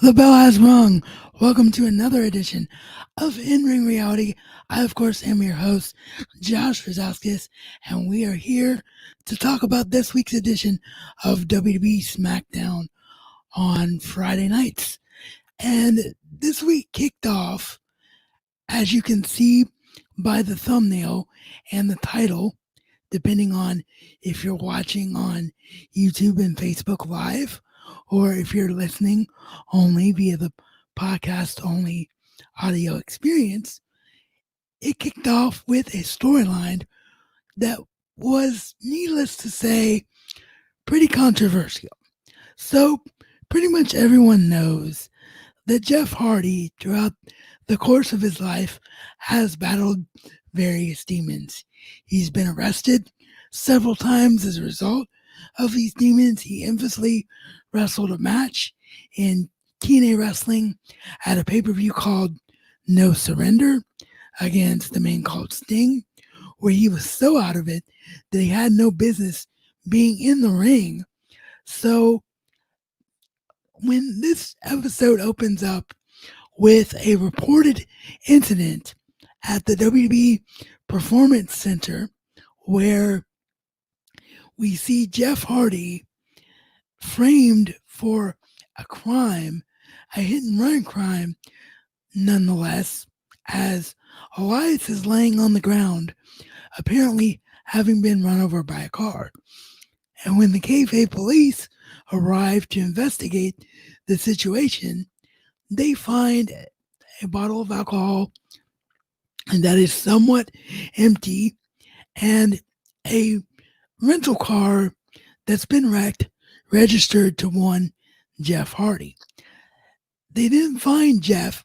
The bell has rung. Welcome to another edition of In Ring Reality. I, of course, am your host, Josh Rosowskis, and we are here to talk about this week's edition of WWE Smackdown on Friday nights. And this week kicked off, as you can see by the thumbnail and the title, depending on if you're watching on YouTube and Facebook Live, or if you're listening only via the podcast only audio experience. It kicked off with a storyline that was, needless to say, pretty controversial. So, pretty much everyone knows that Jeff Hardy, throughout the course of his life, has battled various demons. He's been arrested several times as a result of these demons. He infamously wrestled a match in TNA Wrestling at a pay-per-view called No Surrender against the man called Sting, where he was so out of it that he had no business being in the ring. So when this episode opens up with a reported incident at the WWE Performance Center where we see Jeff Hardy framed for a crime, a hit and run crime, nonetheless, as Elias is laying on the ground, apparently having been run over by a car. And when the kayfabe police arrive to investigate the situation, they find a bottle of alcohol that is somewhat empty and a rental car that's been wrecked registered to one Jeff Hardy. They didn't find Jeff,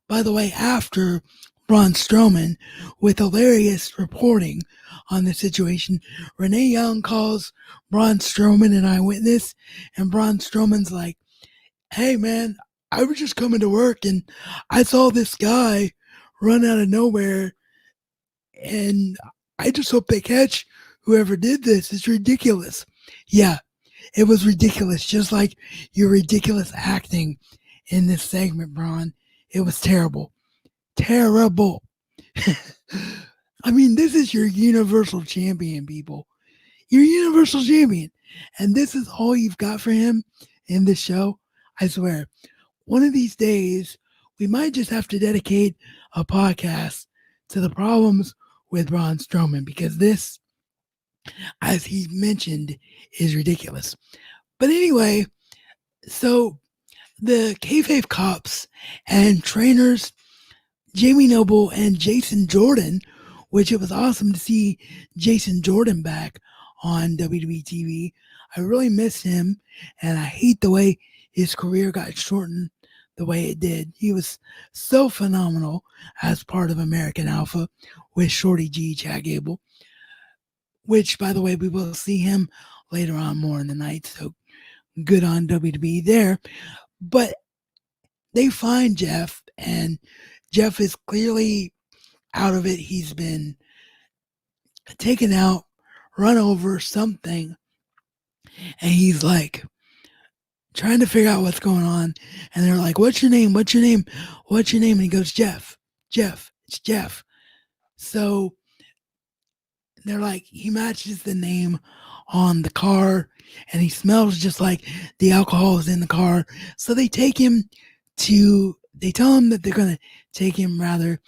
by the way, after Braun Strowman, with hilarious reporting on the situation. Renee Young calls Braun Strowman an eyewitness, and Braun Strowman's like, hey man, I was just coming to work and I saw this guy run out of nowhere, and I just hope they catch whoever did this. It's ridiculous. Yeah, it was ridiculous, just like your ridiculous acting in this segment, Braun. It was terrible. Terrible. I mean, this is your Universal Champion, people. Your Universal Champion. And this is all you've got for him in this show. I swear. One of these days, we might just have to dedicate a podcast to the problems with Braun Strowman, because this, as he mentioned, is ridiculous. But anyway, so the kayfabe cops and trainers, Jamie Noble and Jason Jordan, which it was awesome to see Jason Jordan back on WWE TV. I really miss him, and I hate the way his career got shortened the way it did. He was so phenomenal as part of American Alpha with Shorty G, Chad Gable, which, by the way, we will see him later on more in the night, so good on WWE there. But they find Jeff, and Jeff is clearly out of it. He's been taken out, run over, something, and he's like trying to figure out what's going on. And they're like, what's your name? What's your name? What's your name? And he goes, Jeff. Jeff. It's Jeff. So they're like, he matches the name on the car, and he smells just like the alcohol is in the car. So they tell him that they're going to take him rather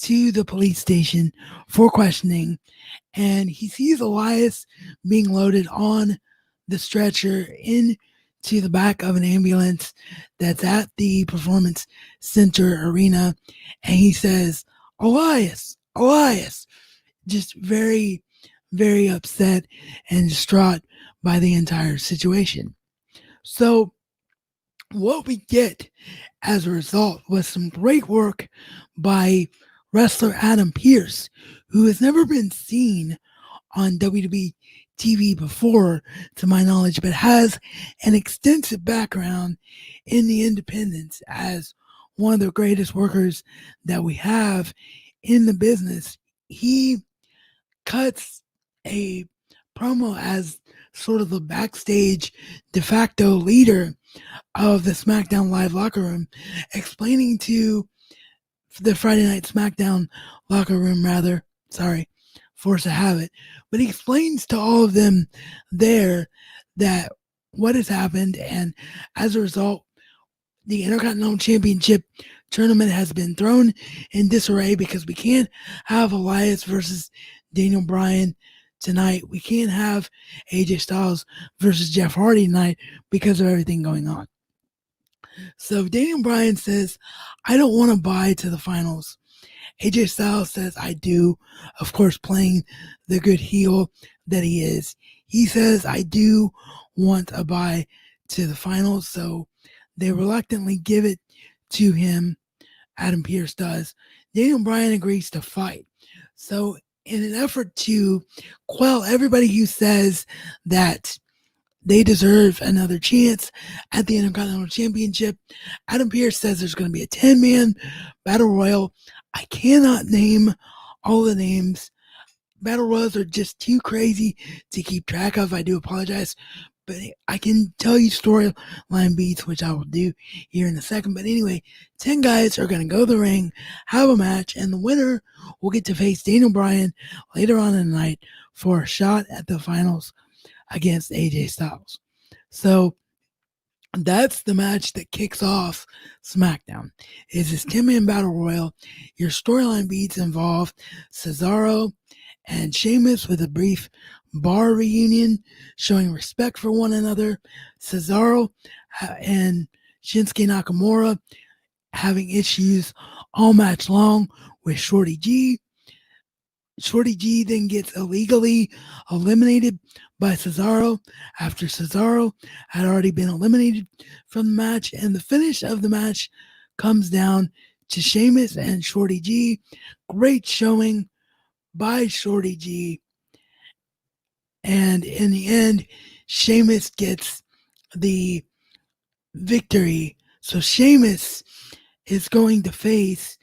to the police station for questioning. And he sees Elias being loaded on the stretcher into the back of an ambulance that's at the Performance Center arena. And he says, Elias, just very, very upset and distraught by the entire situation. So what we get as a result was some great work by wrestler Adam Pearce, who has never been seen on WWE TV before, to my knowledge, but has an extensive background in the independents as one of the greatest workers that we have in the business. He cuts a promo as sort of the backstage de facto leader of the SmackDown Live locker room, explaining to the Friday Night SmackDown locker room, rather, sorry, force of habit, but he explains to all of them there that what has happened, and as a result, the Intercontinental Championship tournament has been thrown in disarray because we can't have Elias versus Daniel Bryan tonight. We can't have AJ Styles versus Jeff Hardy tonight because of everything going on. So Daniel Bryan says, I don't want to buy to the finals. AJ Styles says, I do, of course, playing the good heel that he is. He says, I do want a bye to the finals, so they reluctantly give it to him. Adam Pearce does. Daniel Bryan agrees to fight. So, in an effort to quell everybody who says that they deserve another chance at the Intercontinental Championship, Adam Pearce says there's going to be a 10-man battle royal. I cannot name all the names. Battle royals are just too crazy to keep track of. I do apologize. But I can tell you storyline beats, which I will do here in a second. But anyway, 10 guys are going to go to the ring, have a match, and the winner will get to face Daniel Bryan later on in the night for a shot at the finals against AJ Styles. So that's the match that kicks off SmackDown. Is this 10-man battle royal? Your storyline beats involve Cesaro and Sheamus with a brief bar reunion, showing respect for one another. Cesaro and Shinsuke Nakamura having issues all match long with Shorty G. Shorty G then gets illegally eliminated by Cesaro after Cesaro had already been eliminated from the match, and the finish of the match comes down to Sheamus and Shorty G. Great showing by Shorty G. And in the end, Sheamus gets the victory. So Sheamus is going to face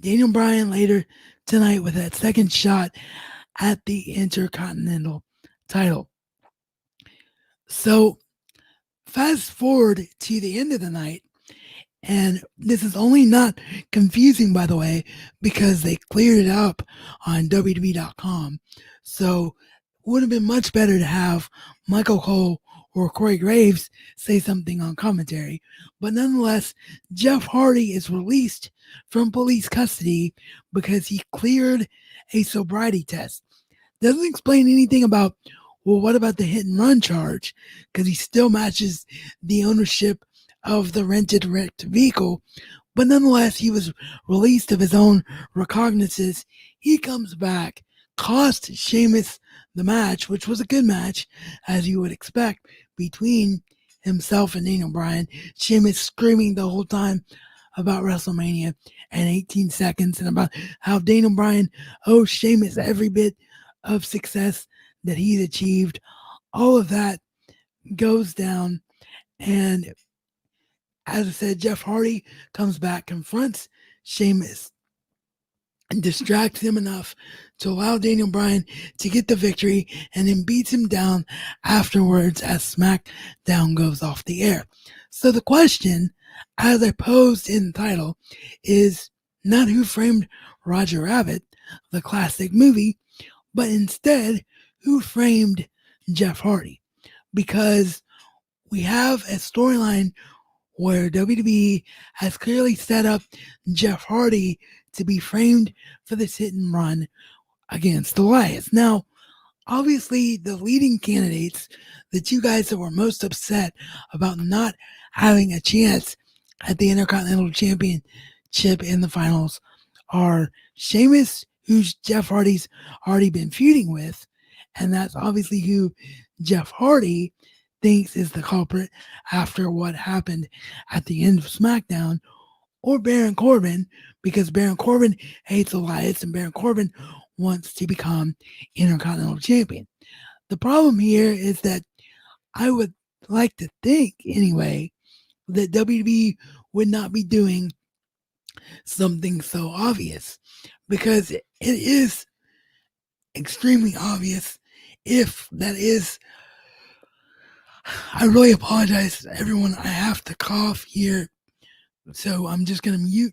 Daniel Bryan later tonight with that second shot at the Intercontinental title. So fast forward to the end of the night, and this is only not confusing, by the way, because they cleared it up on WWE.com. So it would have been much better to have Michael Cole or Corey Graves say something on commentary. But nonetheless, Jeff Hardy is released from police custody because he cleared a sobriety test. Doesn't explain anything about, well, what about the hit and run charge? Because he still matches the ownership of the rented wrecked vehicle. But nonetheless, he was released of his own recognizance. He comes back, cost Sheamus the match, which was a good match, as you would expect, between himself and Daniel Bryan. Sheamus screaming the whole time about WrestleMania and 18 seconds and about how Daniel Bryan owes Sheamus every bit of success that he's achieved. All of that goes down, and as I said, Jeff Hardy comes back, confronts Sheamus, and distracts him enough to allow Daniel Bryan to get the victory, and then beats him down afterwards as SmackDown goes off the air. So the question, as I posed in the title, is not who framed Roger Rabbit, the classic movie, but instead who framed Jeff Hardy. Because we have a storyline where WWE has clearly set up Jeff Hardy to be framed for this hit and run against Elias. Now, obviously, the leading candidates, the two guys that were most upset about not having a chance at the Intercontinental Championship in the finals, are Sheamus, who's Jeff Hardy's already been feuding with, and that's obviously who Jeff Hardy thinks is the culprit after what happened at the end of SmackDown, or Baron Corbin, because Baron Corbin hates Elias and Baron Corbin wants to become Intercontinental Champion. The problem here is that I would like to think, anyway, that WWE would not be doing something so obvious, because it is extremely obvious If that is, I really apologize to everyone. I have to cough here, so I'm just going to mute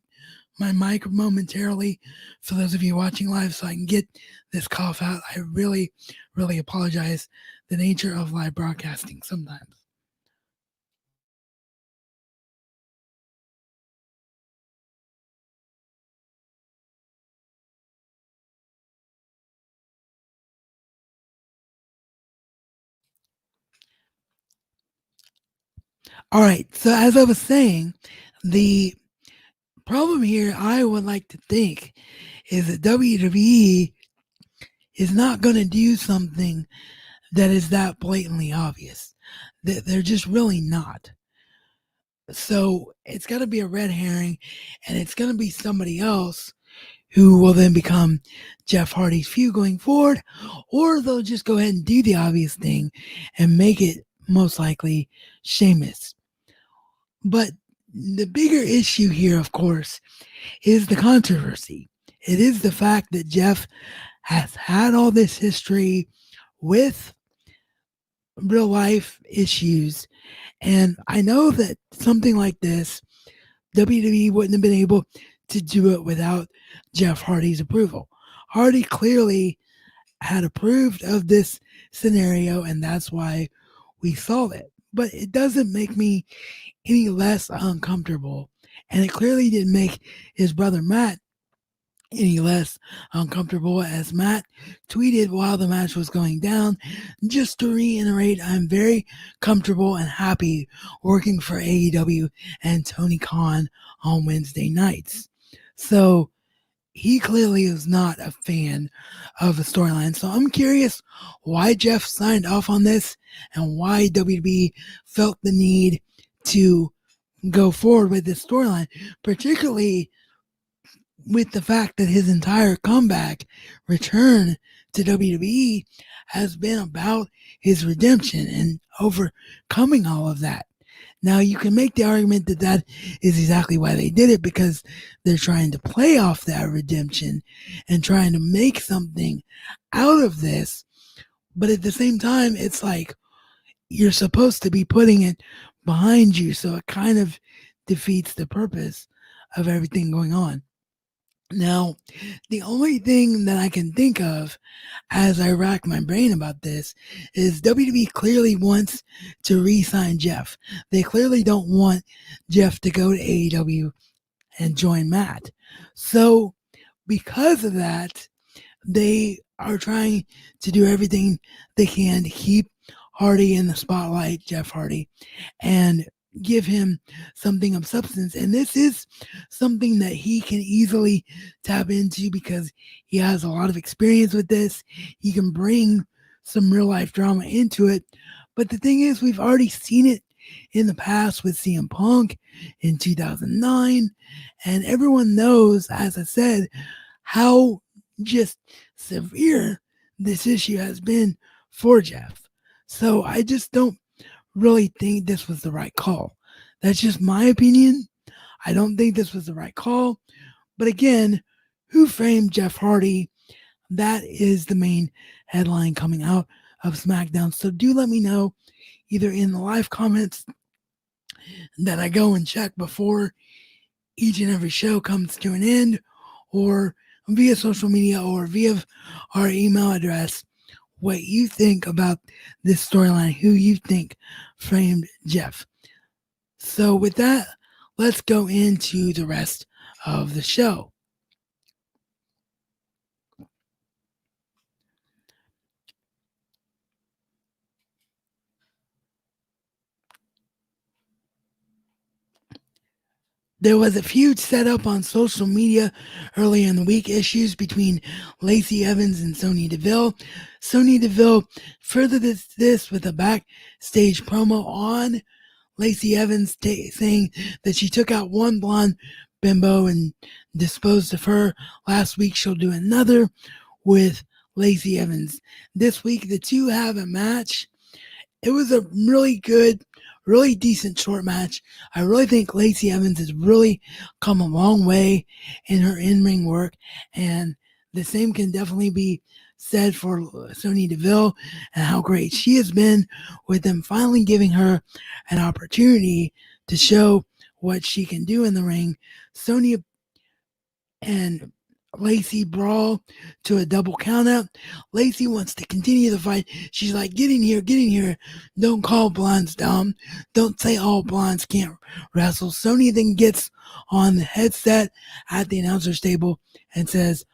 my mic momentarily for those of you watching live so I can get this cough out. I really, really apologize. The nature of live broadcasting sometimes. All right, so as I was saying, the problem here I would like to think is that WWE is not going to do something that is that blatantly obvious. They're just really not. So it's got to be a red herring, and it's going to be somebody else who will then become Jeff Hardy's feud going forward, or they'll just go ahead and do the obvious thing and make it most likely Sheamus. But the bigger issue here, of course, is the controversy. It is the fact that Jeff has had all this history with real life issues. And I know that something like this, WWE wouldn't have been able to do it without Jeff Hardy's approval. Hardy clearly had approved of this scenario, and that's why we saw it. But it doesn't make me any less uncomfortable. And it clearly didn't make his brother Matt any less uncomfortable, as Matt tweeted while the match was going down. Just to reiterate, I'm very comfortable and happy working for AEW and Tony Khan on Wednesday nights. So he clearly is not a fan of the storyline. So I'm curious why Jeff signed off on this and why WWE felt the need to go forward with this storyline, particularly with the fact that his entire comeback return to WWE has been about his redemption and overcoming all of that. Now, you can make the argument that that is exactly why they did it, because they're trying to play off that redemption and trying to make something out of this. But at the same time, it's like you're supposed to be putting it behind you. So it kind of defeats the purpose of everything going on. Now, the only thing that I can think of as I rack my brain about this is WWE clearly wants to re-sign Jeff. They clearly don't want Jeff to go to AEW and join Matt. So, because of that, they are trying to do everything they can to keep Hardy in the spotlight, Jeff Hardy, and give him something of substance. And this is something that he can easily tap into because he has a lot of experience with this. He can bring some real life drama into it. But the thing is, we've already seen it in the past with CM Punk in 2009. And everyone knows, as I said, how just severe this issue has been for Jeff. So I just don't really think this was the right call. That's just my opinion. I don't think this was the right call. But again, who framed Jeff Hardy? That is the main headline coming out of SmackDown. So do let me know either in the live comments that I go and check before each and every show comes to an end, or via social media or via our email address, what you think about this storyline, who you think framed Jeff. So with that, let's go into the rest of the show. There was a feud set up on social media earlier in the week, issues between Lacey Evans and Sonya Deville. Sonya Deville furthered this with a backstage promo on Lacey Evans saying that she took out one blonde bimbo and disposed of her. Last week, she'll do another with Lacey Evans. This week, the two have a match. It was a really good, really decent short match. I really think Lacey Evans has really come a long way in her in-ring work, and the same can definitely be said for Sonya Deville and how great she has been with them finally giving her an opportunity to show what she can do in the ring. Sonya and Lacey brawl to a double countout. Lacey wants to continue the fight. She's like, get in here, get in here. Don't call blondes dumb. Don't say all blondes can't wrestle. Sonya then gets on the headset at the announcer's table and says,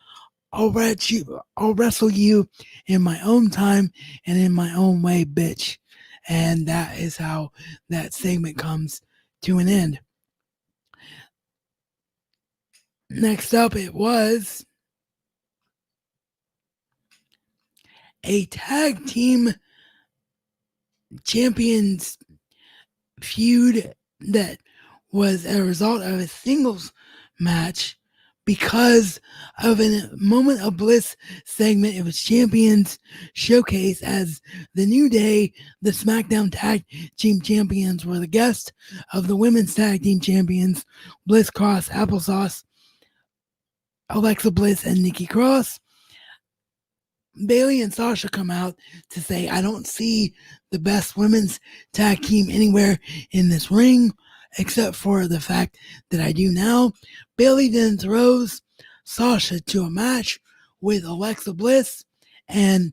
I'll wrestle you in my own time and in my own way, bitch. And that is how that segment comes to an end. Next up, it was a tag team champions feud that was a result of a singles match because of a moment of bliss segment. It was champions showcase as the New Day, the Smackdown tag team champions, were the guests of the women's tag team champions, Bliss Cross, Applesauce, Alexa Bliss, and Nikki Cross. Bayley and Sasha come out to say, I don't see the best women's tag team anywhere in this ring, except for the fact that I do now. Bayley then throws Sasha to a match with Alexa Bliss, and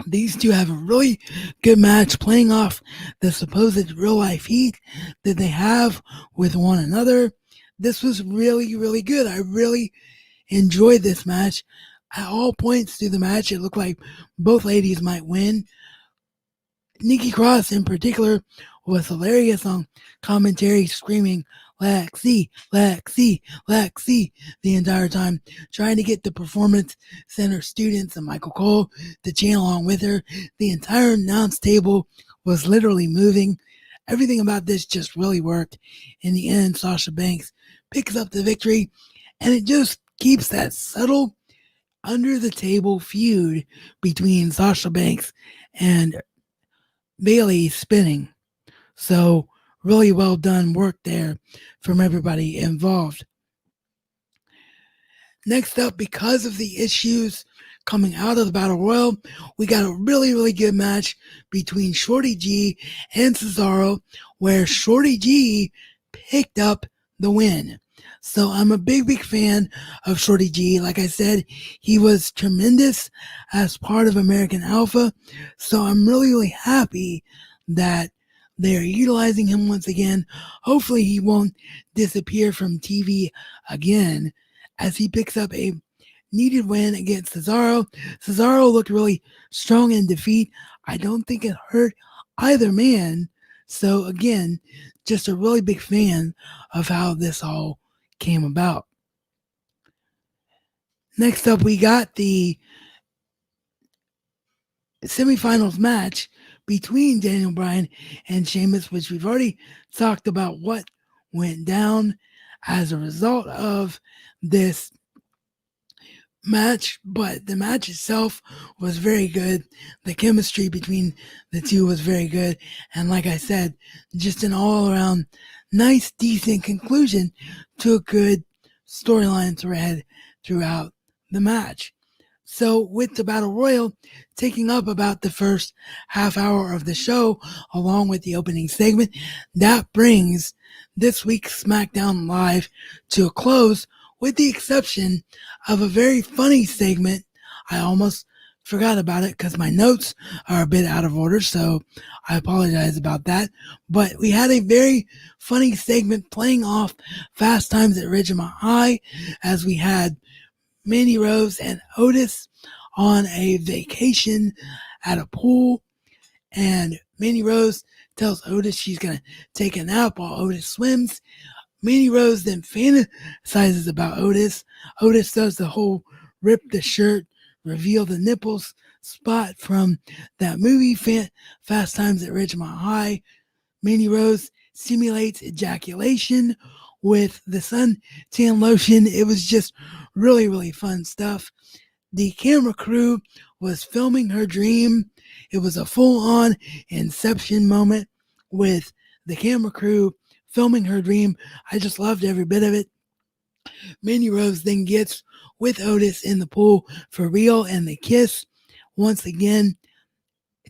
these two have a really good match playing off the supposed real life heat that they have with one another. This was really, really good. I really enjoyed this match. At all points through the match, it looked like both ladies might win. Nikki Cross, in particular, was hilarious on commentary, screaming, Lexi, Lexi, Lexi, the entire time, trying to get the Performance Center students and Michael Cole to chant along with her. The entire announce table was literally moving. Everything about this just really worked. In the end, Sasha Banks picks up the victory, and it just keeps that subtle under the table feud between Sasha Banks and Bayley spinning. So really well done work there from everybody involved. Next up, because of the issues coming out of the Battle Royal, we got a really, really good match between Shorty G and Cesaro, where Shorty G picked up the win. So I'm a big, big fan of Shorty G. Like I said, he was tremendous as part of American Alpha. So I'm really, really happy that they're utilizing him once again. Hopefully he won't disappear from TV again as he picks up a needed win against Cesaro. Cesaro looked really strong in defeat. I don't think it hurt either man. So again, just a really big fan of how this all came about. Next up, we got the semifinals match between Daniel Bryan and Sheamus, which we've already talked about what went down as a result of this match, but the match itself was very good. The chemistry between the two was very good. And like I said, just an all around nice, decent conclusion to a good storyline thread throughout the match. So with the Battle Royal taking up about the first half hour of the show, along with the opening segment, that brings this week's SmackDown Live to a close, with the exception of a very funny segment. I almost forgot about it because my notes are a bit out of order, so I apologize about that. But we had a very funny segment playing off Fast Times at Ridgemont High, as we had Mandy Rose and Otis on a vacation at a pool, and Mandy Rose tells Otis she's going to take a nap while Otis swims. Mandy Rose then fantasizes about Otis. Otis does the whole rip the shirt, reveal the nipples spot from that movie, Fast Times at Ridgemont High. Mandy Rose simulates ejaculation with the suntan lotion. It was just really, really fun stuff. The camera crew was filming her dream. It was a full-on Inception moment with the camera crew filming her dream. I just loved every bit of it. Mandy Rose then gets with Otis in the pool for real, and they kiss once again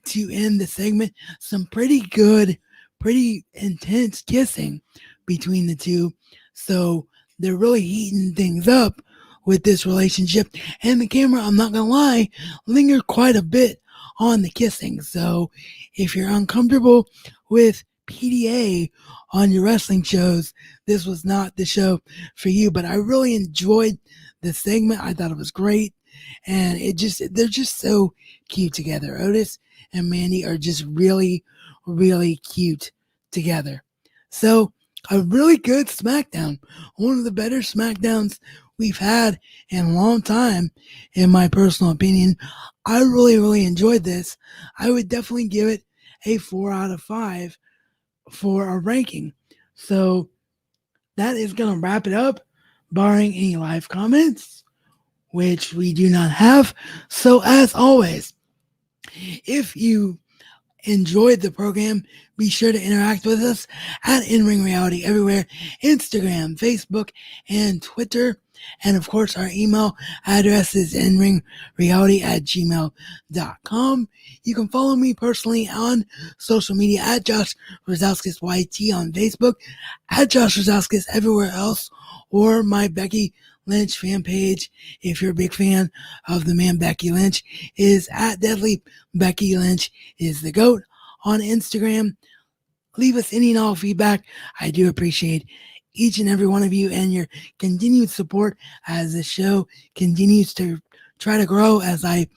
to end the segment. Some pretty good, pretty intense kissing between the two. So they're really heating things up with this relationship. And the camera, I'm not going to lie, lingered quite a bit on the kissing. So if you're uncomfortable with PDA on your wrestling shows, this was not the show for you. But I really enjoyed the segment. I thought it was great. And they're just so cute together. Otis and Mandy are just really, really cute together. So, a really good SmackDown. One of the better SmackDowns we've had in a long time, in my personal opinion. I really, really enjoyed this. I would definitely give it a 4 out of 5 for a ranking. So, that is going to wrap it up, barring any live comments, which we do not have. So, as always, if you enjoyed the program, be sure to interact with us at In Ring Reality everywhere: Instagram, Facebook, and Twitter. And of course, our email address is inringreality@gmail.com. You can follow me personally on social media at Josh Rosowskis YT on Facebook, at Josh Rosowskis everywhere else, or my Becky Lynch fan page, if you're a big fan of the man Becky Lynch, is at Deadly Becky Lynch is the GOAT on Instagram. Leave us any and all feedback. I do appreciate each and every one of you and your continued support as the show continues to try to grow as I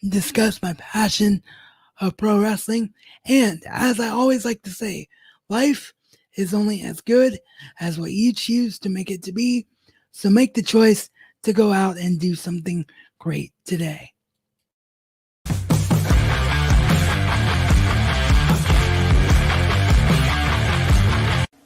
discuss my passion of pro wrestling. And as I always like to say, life is only as good as what you choose to make it to be. So make the choice to go out and do something great today.